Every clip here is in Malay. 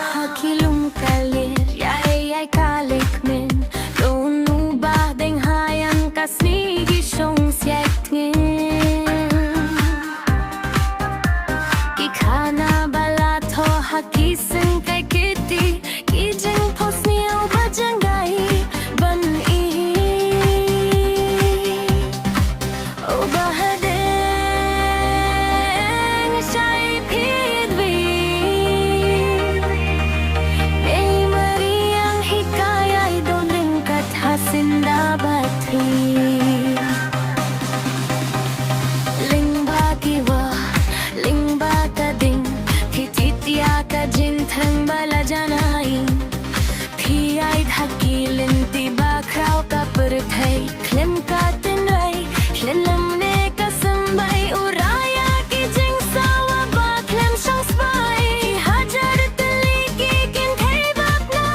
Hakilum kalir, jeg kalik min. Doon ba ding hayan kasni gisong siektngin. Gikana balato hakisen kay kiti. Gijeng posniyo bajangay ban i. O bahadeng siya'y pidwi. May Mariang hikaya'y doling kathasin dapat Ling bagiwa, ling batading, kititya ka jintang balajanain. Tiya'y dhakilin tiba kraw ka pertay, klim ka tinray, klilam ne kasambay, uraya ki jing sawa ba klim siyang spy. Hajar taliki kin kay bak na,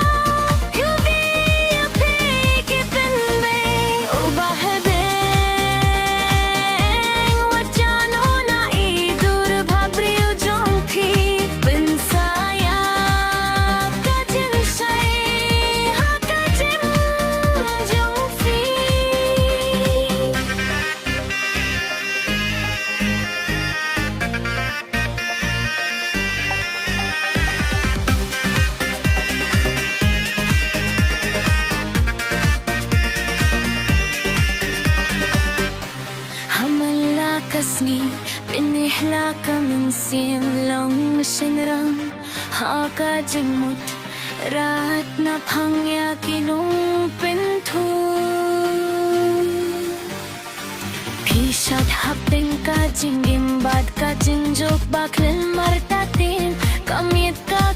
yubi api kipin may, ubahadeng wajan una idur bhabriyo jongthi, pinsaya kajin say, hakajin jongthi. Hamala kasni, pinihla kaming simlong sinram, haka jingmut, rat na pangya kinong pintu. Pishat hapeng ka jingim bad ka jingjok baklil martatin, kamit ka